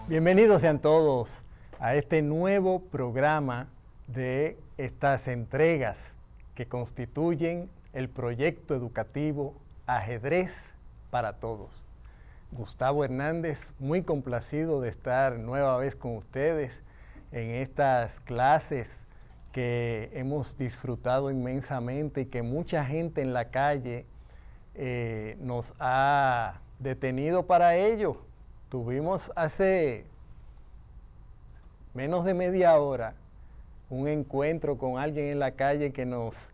Bienvenidos sean todos a este nuevo programa de estas entregas que constituyen el proyecto educativo Ajedrez para Todos. Gustavo Hernández, muy complacido de estar nueva vez con ustedes en estas clases que hemos disfrutado inmensamente y que mucha gente en la calle nos ha detenido para ello. Tuvimos hace menos de media hora un encuentro con alguien en la calle que nos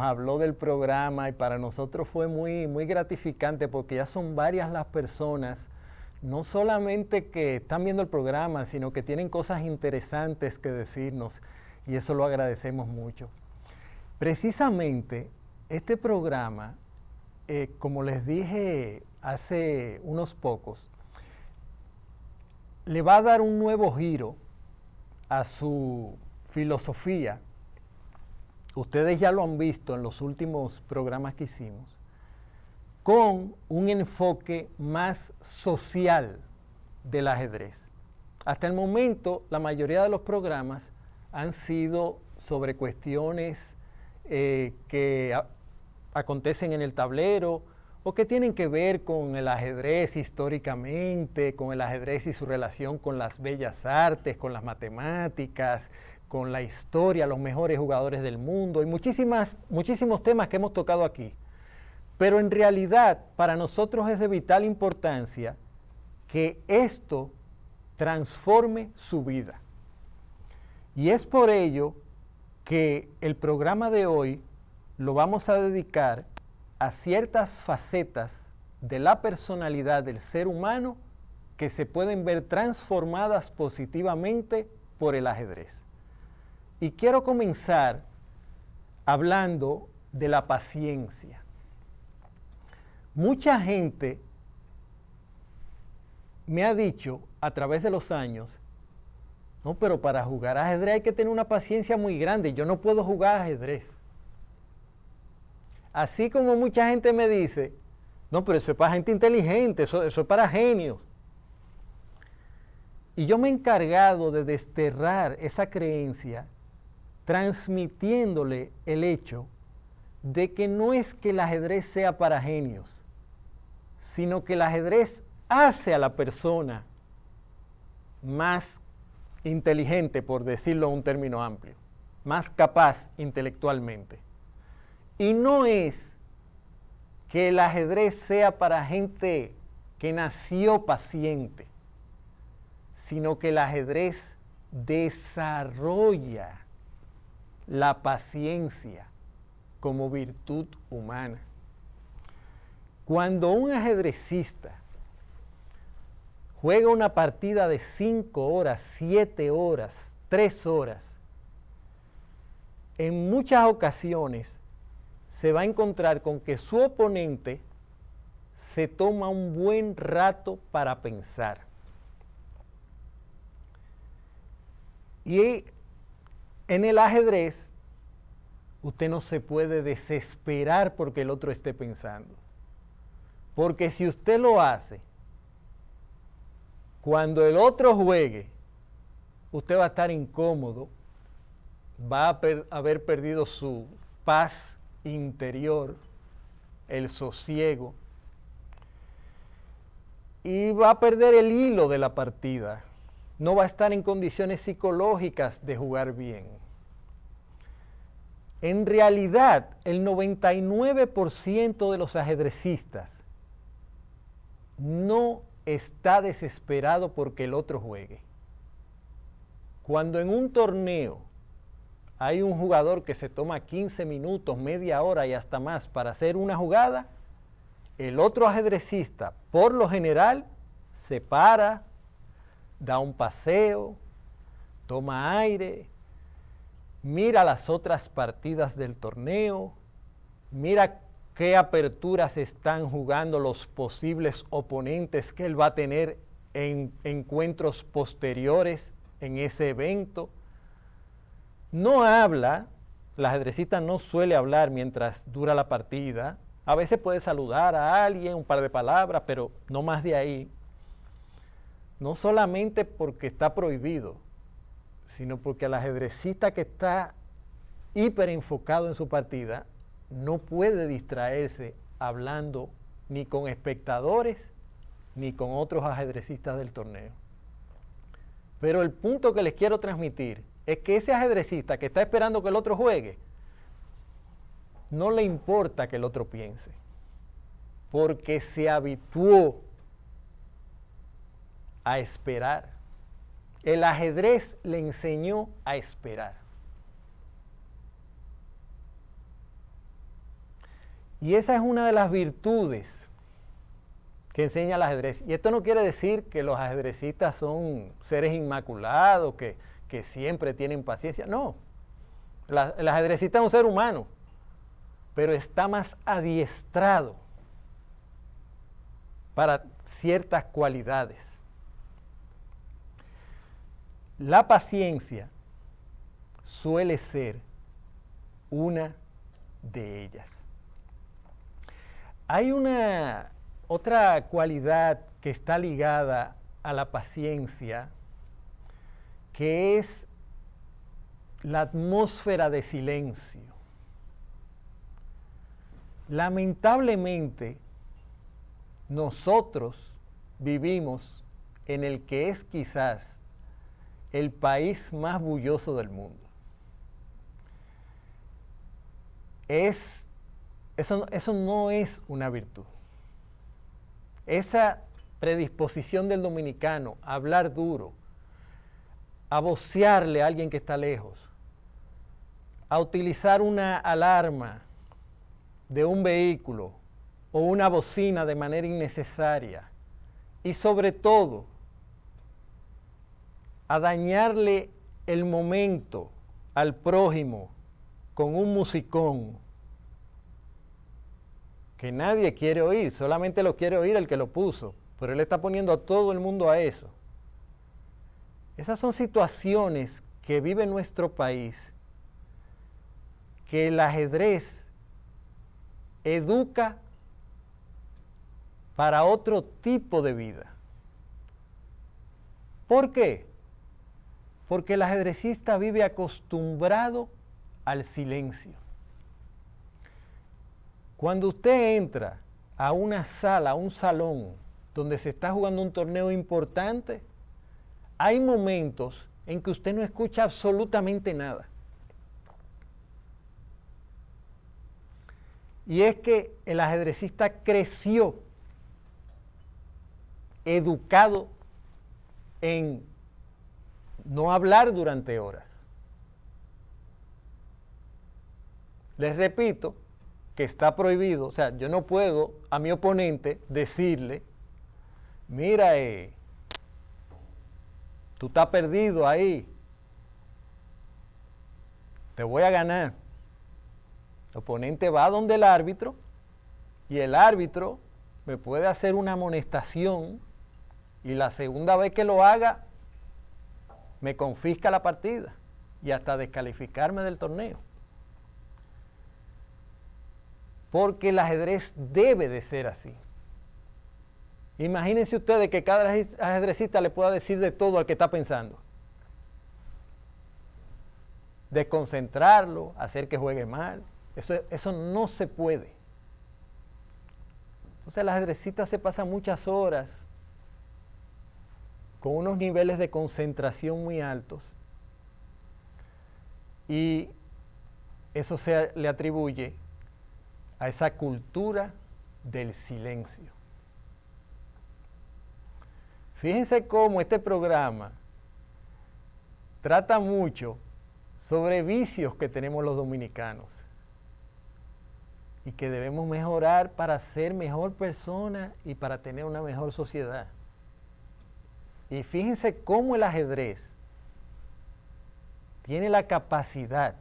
habló del programa y para nosotros fue muy gratificante porque ya son varias las personas, no solamente que están viendo el programa, sino que tienen cosas interesantes que decirnos y eso lo agradecemos mucho. Precisamente este programa, como les dije hace unos pocos, le va a dar un nuevo giro a su filosofía. Ustedes ya lo han visto en los últimos programas que hicimos, con un enfoque más social del ajedrez. Hasta el momento, la mayoría de los programas han sido sobre cuestiones que acontecen en el tablero, o que tienen que ver con el ajedrez históricamente, con el ajedrez y su relación con las bellas artes, con las matemáticas, con la historia, los mejores jugadores del mundo y muchísimos temas que hemos tocado aquí. Pero en realidad para nosotros es de vital importancia que esto transforme su vida. Y es por ello que el programa de hoy lo vamos a dedicar a ciertas facetas de la personalidad del ser humano que se pueden ver transformadas positivamente por el ajedrez. Y quiero comenzar hablando de la paciencia. Mucha gente me ha dicho a través de los años, no, pero para jugar ajedrez hay que tener una paciencia muy grande, yo no puedo jugar ajedrez. Así como mucha gente me dice, no, pero eso es para gente inteligente, eso es para genios. Y yo me he encargado de desterrar esa creencia, transmitiéndole el hecho de que no es que el ajedrez sea para genios, sino que el ajedrez hace a la persona más inteligente, por decirlo en un término amplio, más capaz intelectualmente. Y no es que el ajedrez sea para gente que nació paciente, sino que el ajedrez desarrolla la paciencia como virtud humana. Cuando un ajedrecista juega una partida de 5 horas, 7 horas, 3 horas, en muchas ocasiones se va a encontrar con que su oponente se toma un buen rato para pensar. Y en el ajedrez, usted no se puede desesperar porque el otro esté pensando. Porque si usted lo hace, cuando el otro juegue, usted va a estar incómodo, va a haber perdido su paz interior, el sosiego, y va a perder el hilo de la partida. No va a estar en condiciones psicológicas de jugar bien. En realidad, el 99% de los ajedrecistas no está desesperado porque el otro juegue. Cuando en un torneo hay un jugador que se toma 15 minutos, media hora y hasta más para hacer una jugada, el otro ajedrecista, por lo general, se para, da un paseo, toma aire, mira las otras partidas del torneo, mira qué aperturas están jugando los posibles oponentes que él va a tener en encuentros posteriores en ese evento. No habla, el ajedrecista no suele hablar mientras dura la partida. A veces puede saludar a alguien, un par de palabras, pero no más de ahí. no solamente porque está prohibido, sino porque el ajedrecista que está hiper enfocado en su partida no puede distraerse hablando ni con espectadores ni con otros ajedrecistas del torneo. Pero el punto que les quiero transmitir es que ese ajedrecista que está esperando que el otro juegue, no le importa que el otro piense, porque se habituó a esperar. El ajedrez le enseñó a esperar. Y esa es una de las virtudes que enseña el ajedrez. Y esto no quiere decir que los ajedrecistas son seres inmaculados, que siempre tienen paciencia. No, el ajedrecista es un ser humano, pero está más adiestrado para ciertas cualidades. La paciencia suele ser una de ellas. Hay una otra cualidad que está ligada a la paciencia, que es la atmósfera de silencio. Lamentablemente, nosotros vivimos en el que es quizás el país más bullicioso del mundo. Eso no es una virtud. Esa predisposición del dominicano a hablar duro, a vocearle a alguien que está lejos, a utilizar una alarma de un vehículo o una bocina de manera innecesaria y sobre todo a dañarle el momento al prójimo con un musicón que nadie quiere oír, solamente lo quiere oír el que lo puso, pero él está poniendo a todo el mundo a eso. Esas son situaciones que vive nuestro país, que el ajedrez educa para otro tipo de vida. ¿Por qué? Porque el ajedrecista vive acostumbrado al silencio. Cuando usted entra a una sala, a un salón, donde se está jugando un torneo importante, hay momentos en que usted no escucha absolutamente nada. Y es que el ajedrecista creció educado en no hablar durante horas. Les repito que está prohibido, o sea, yo no puedo a mi oponente decirle, mira, tú estás perdido ahí, te voy a ganar. El oponente va donde el árbitro y el árbitro me puede hacer una amonestación y la segunda vez que lo haga me confisca la partida y hasta descalificarme del torneo. Porque el ajedrez debe de ser así. Imagínense ustedes que cada ajedrecista le pueda decir de todo al que está pensando. Desconcentrarlo, hacer que juegue mal. Eso no se puede. Entonces el ajedrecista se pasa muchas horas con unos niveles de concentración muy altos y eso se le atribuye a esa cultura del silencio. Fíjense cómo este programa trata mucho sobre vicios que tenemos los dominicanos y que debemos mejorar para ser mejor persona y para tener una mejor sociedad. Y fíjense cómo el ajedrez tiene la capacidad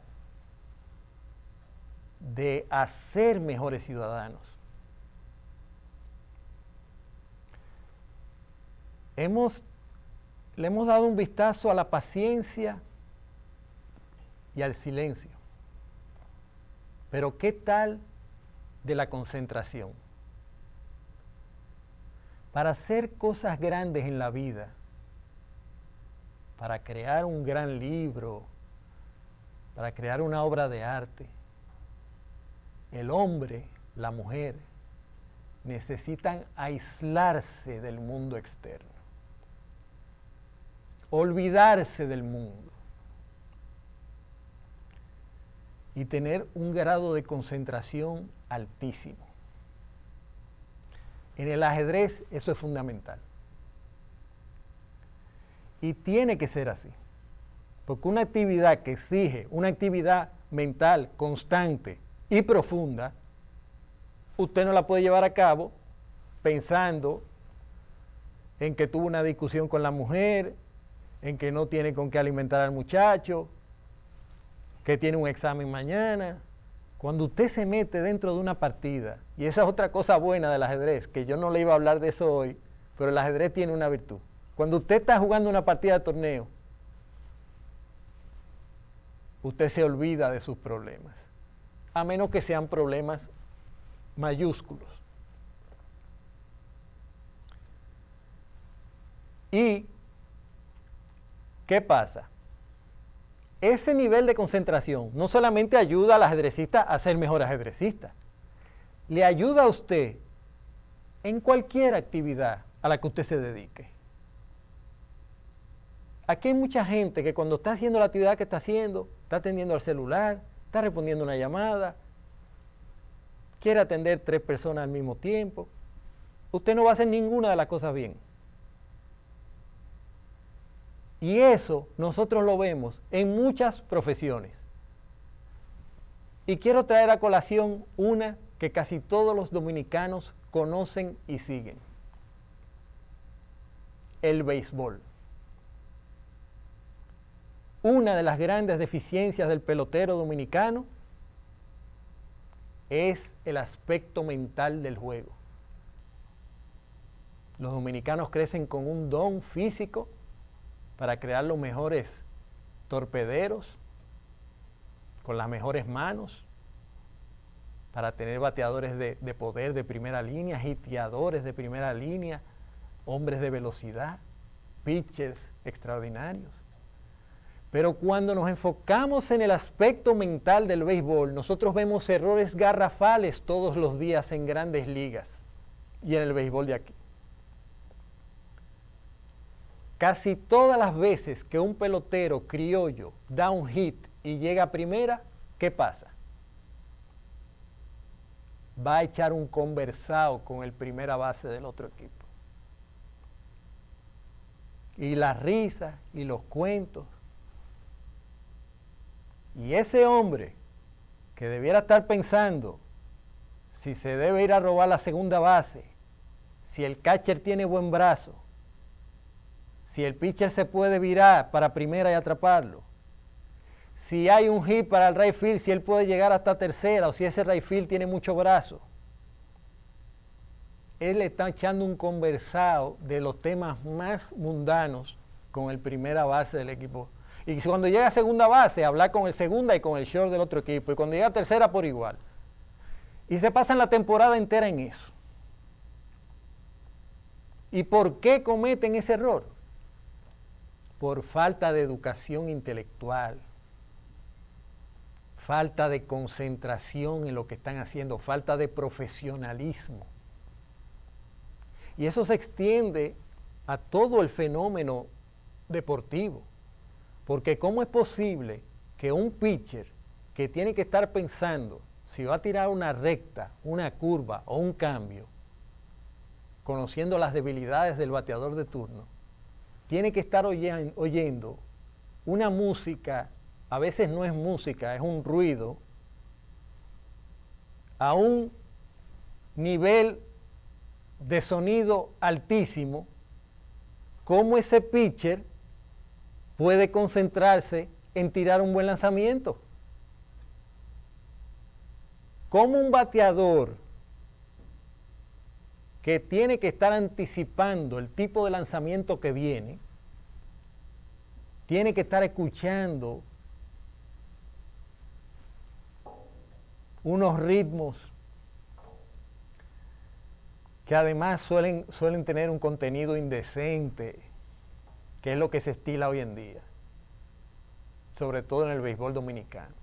de hacer mejores ciudadanos. Le hemos dado un vistazo a la paciencia y al silencio. Pero ¿qué tal de la concentración? Para hacer cosas grandes en la vida para crear un gran libro, para crear una obra de arte, el hombre, la mujer, necesitan aislarse del mundo externo, olvidarse del mundo y tener un grado de concentración altísimo. En el ajedrez eso es fundamental. Y tiene que ser así. Porque una actividad que exige una actividad mental constante y profunda, usted no la puede llevar a cabo pensando en que tuvo una discusión con la mujer, en que no tiene con qué alimentar al muchacho, que tiene un examen mañana. Cuando usted se mete dentro de una partida, y esa es otra cosa buena del ajedrez, que yo no le iba a hablar de eso hoy, pero el ajedrez tiene una virtud. Cuando usted está jugando una partida de torneo, usted se olvida de sus problemas, a menos que sean problemas mayúsculos. ¿Y qué pasa? Ese nivel de concentración no solamente ayuda al ajedrecista a ser mejor ajedrecista, le ayuda a usted en cualquier actividad a la que usted se dedique. Aquí hay mucha gente que cuando está haciendo la actividad que está haciendo, está atendiendo al celular, está respondiendo una llamada, quiere atender 3 personas al mismo tiempo. Usted no va a hacer ninguna de las cosas bien. Y eso nosotros lo vemos en muchas profesiones. Y quiero traer a colación una que casi todos los dominicanos conocen y siguen: el béisbol. Una de las grandes deficiencias del pelotero dominicano es el aspecto mental del juego. Los dominicanos crecen con un don físico para crear los mejores torpederos, con las mejores manos, para tener bateadores de poder de primera línea, hiteadores de primera línea, hombres de velocidad, pitchers extraordinarios. Pero cuando nos enfocamos en el aspecto mental del béisbol, nosotros vemos errores garrafales todos los días en grandes ligas y en el béisbol de aquí. Casi todas las veces que un pelotero criollo da un hit y llega a primera, ¿qué pasa? Va a echar un conversado con el primera base del otro equipo. Y las risas y los cuentos. Y ese hombre que debiera estar pensando si se debe ir a robar la segunda base, si el catcher tiene buen brazo, si el pitcher se puede virar para primera y atraparlo, si hay un hit para el right field, si él puede llegar hasta tercera o si ese right field tiene mucho brazo. Él le está echando un conversado de los temas más mundanos con el primera base del equipo. Y cuando llega a segunda base, hablar con el segunda y con el short del otro equipo. Y cuando llega a tercera, por igual. Y se pasan la temporada entera en eso. ¿Y por qué cometen ese error? Por falta de educación intelectual, falta de concentración en lo que están haciendo, falta de profesionalismo. Y eso se extiende a todo el fenómeno deportivo. Porque ¿cómo es posible que un pitcher que tiene que estar pensando si va a tirar una recta, una curva o un cambio, conociendo las debilidades del bateador de turno, tiene que estar oyendo una música, a veces no es música, es un ruido, a un nivel de sonido altísimo? ¿Cómo ese pitcher puede concentrarse en tirar un buen lanzamiento? ¿Cómo un bateador que tiene que estar anticipando el tipo de lanzamiento que viene, tiene que estar escuchando unos ritmos que además suelen tener un contenido indecente, que es lo que se estila hoy en día, sobre todo en el béisbol dominicano.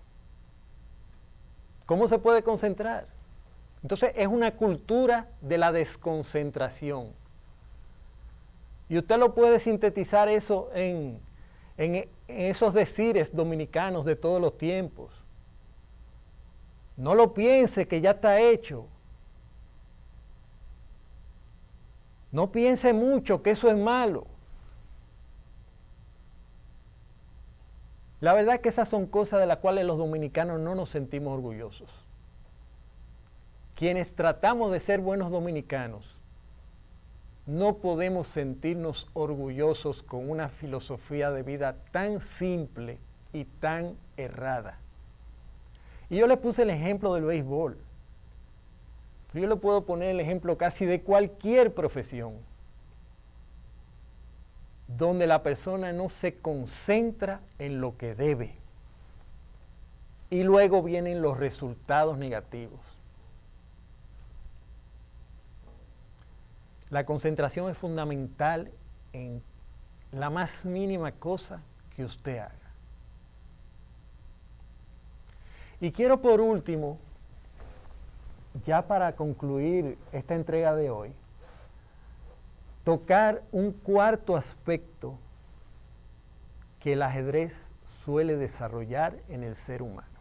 ¿Cómo se puede concentrar? Entonces es una cultura de la desconcentración. Y usted lo puede sintetizar eso en esos decires dominicanos de todos los tiempos. No lo piense que ya está hecho. No piense mucho que eso es malo. La verdad es que esas son cosas de las cuales los dominicanos no nos sentimos orgullosos. Quienes tratamos de ser buenos dominicanos, no podemos sentirnos orgullosos con una filosofía de vida tan simple y tan errada. Y yo le puse el ejemplo del béisbol. Yo le puedo poner el ejemplo casi de cualquier profesión, donde la persona no se concentra en lo que debe. Y luego vienen los resultados negativos. La concentración es fundamental en la más mínima cosa que usted haga. Y quiero por último, ya para concluir esta entrega de hoy, tocar un cuarto aspecto que el ajedrez suele desarrollar en el ser humano.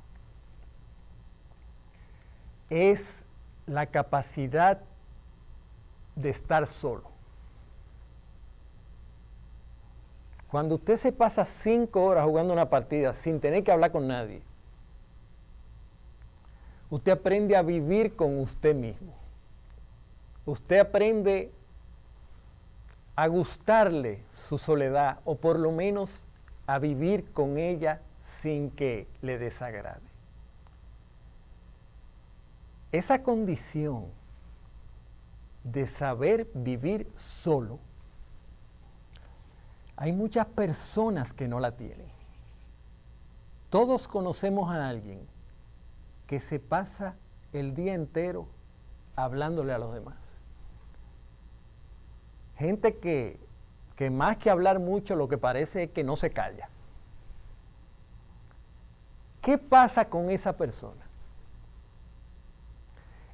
Es la capacidad de estar solo. Cuando usted se pasa 5 horas jugando una partida sin tener que hablar con nadie, usted aprende a vivir con usted mismo. Usted aprende a gustarle su soledad, o por lo menos a vivir con ella sin que le desagrade. Esa condición de saber vivir solo, hay muchas personas que no la tienen. Todos conocemos a alguien que se pasa el día entero hablándole a los demás. Gente que más que hablar mucho, lo que parece es que no se calla. ¿Qué pasa con esa persona?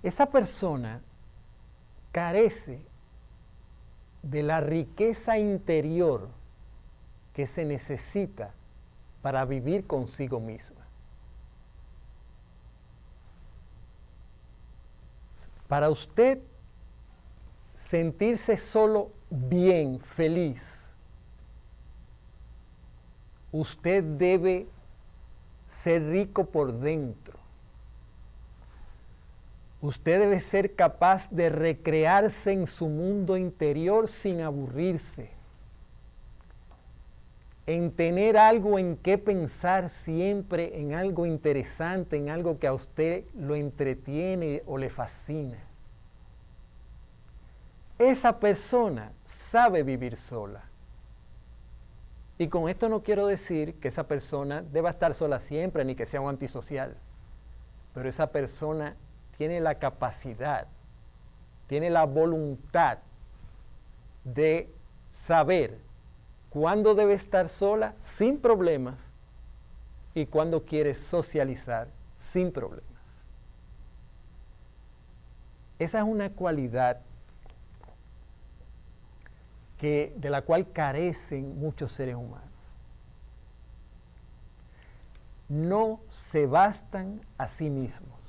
Esa persona carece de la riqueza interior que se necesita para vivir consigo misma. Para usted sentirse solo bien, feliz, usted debe ser rico por dentro. Usted debe ser capaz de recrearse en su mundo interior sin aburrirse, en tener algo en qué pensar siempre, en algo interesante, en algo que a usted lo entretiene o le fascina. Esa persona sabe vivir sola. Y con esto no quiero decir que esa persona deba estar sola siempre, ni que sea un antisocial. Pero esa persona tiene la capacidad, tiene la voluntad de saber cuándo debe estar sola sin problemas y cuándo quiere socializar sin problemas. Esa es una cualidad de la cual carecen muchos seres humanos. No se bastan a sí mismos.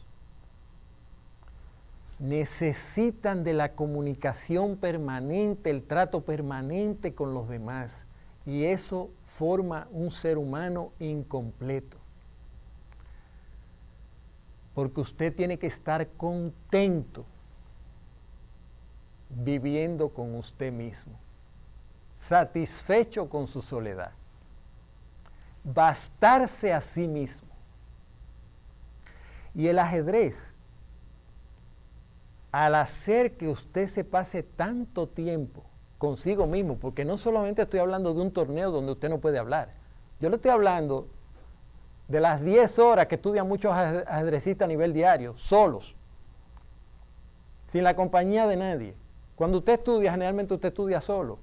Necesitan de la comunicación permanente, el trato permanente con los demás. Y eso forma un ser humano incompleto. Porque usted tiene que estar contento viviendo con usted mismo, satisfecho con su soledad, bastarse a sí mismo. Y el ajedrez, al hacer que usted se pase tanto tiempo consigo mismo, porque no solamente estoy hablando de un torneo donde usted no puede hablar, yo le estoy hablando de las 10 horas que estudian muchos ajedrecistas a nivel diario, solos, sin la compañía de nadie. Cuando usted estudia, generalmente usted estudia solo.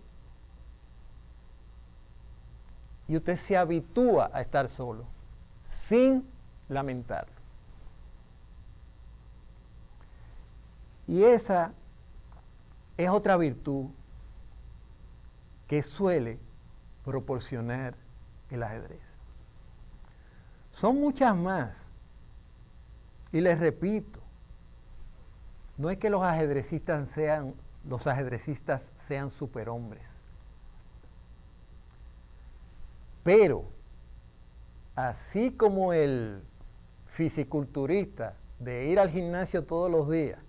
y usted se habitúa a estar solo, sin lamentarlo. Y esa es otra virtud que suele proporcionar el ajedrez. Son muchas más. Y les repito, no es que los ajedrecistas sean superhombres. Pero, así como el fisiculturista de ir al gimnasio todos los días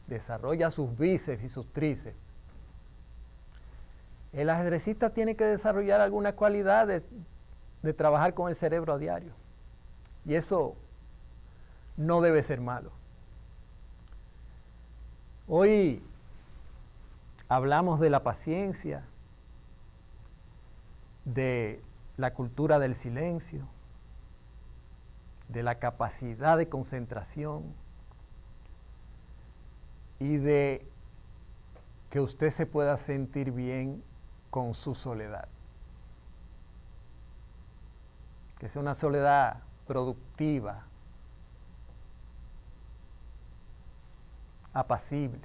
desarrolla sus bíceps y sus tríceps, el ajedrecista tiene que desarrollar alguna cualidad de trabajar con el cerebro a diario. Y eso no debe ser malo. Hoy hablamos de la paciencia, de la cultura del silencio, de la capacidad de concentración y de que usted se pueda sentir bien con su soledad. Que sea una soledad productiva, apacible.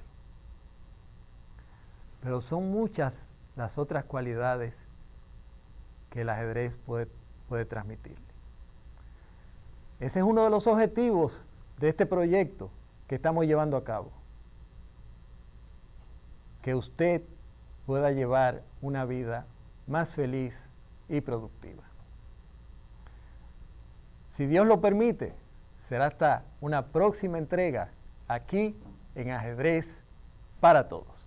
Pero son muchas las otras cualidades que el ajedrez puede transmitirle. Ese es uno de los objetivos de este proyecto que estamos llevando a cabo. Que usted pueda llevar una vida más feliz y productiva. Si Dios lo permite, será hasta una próxima entrega aquí en Ajedrez para Todos.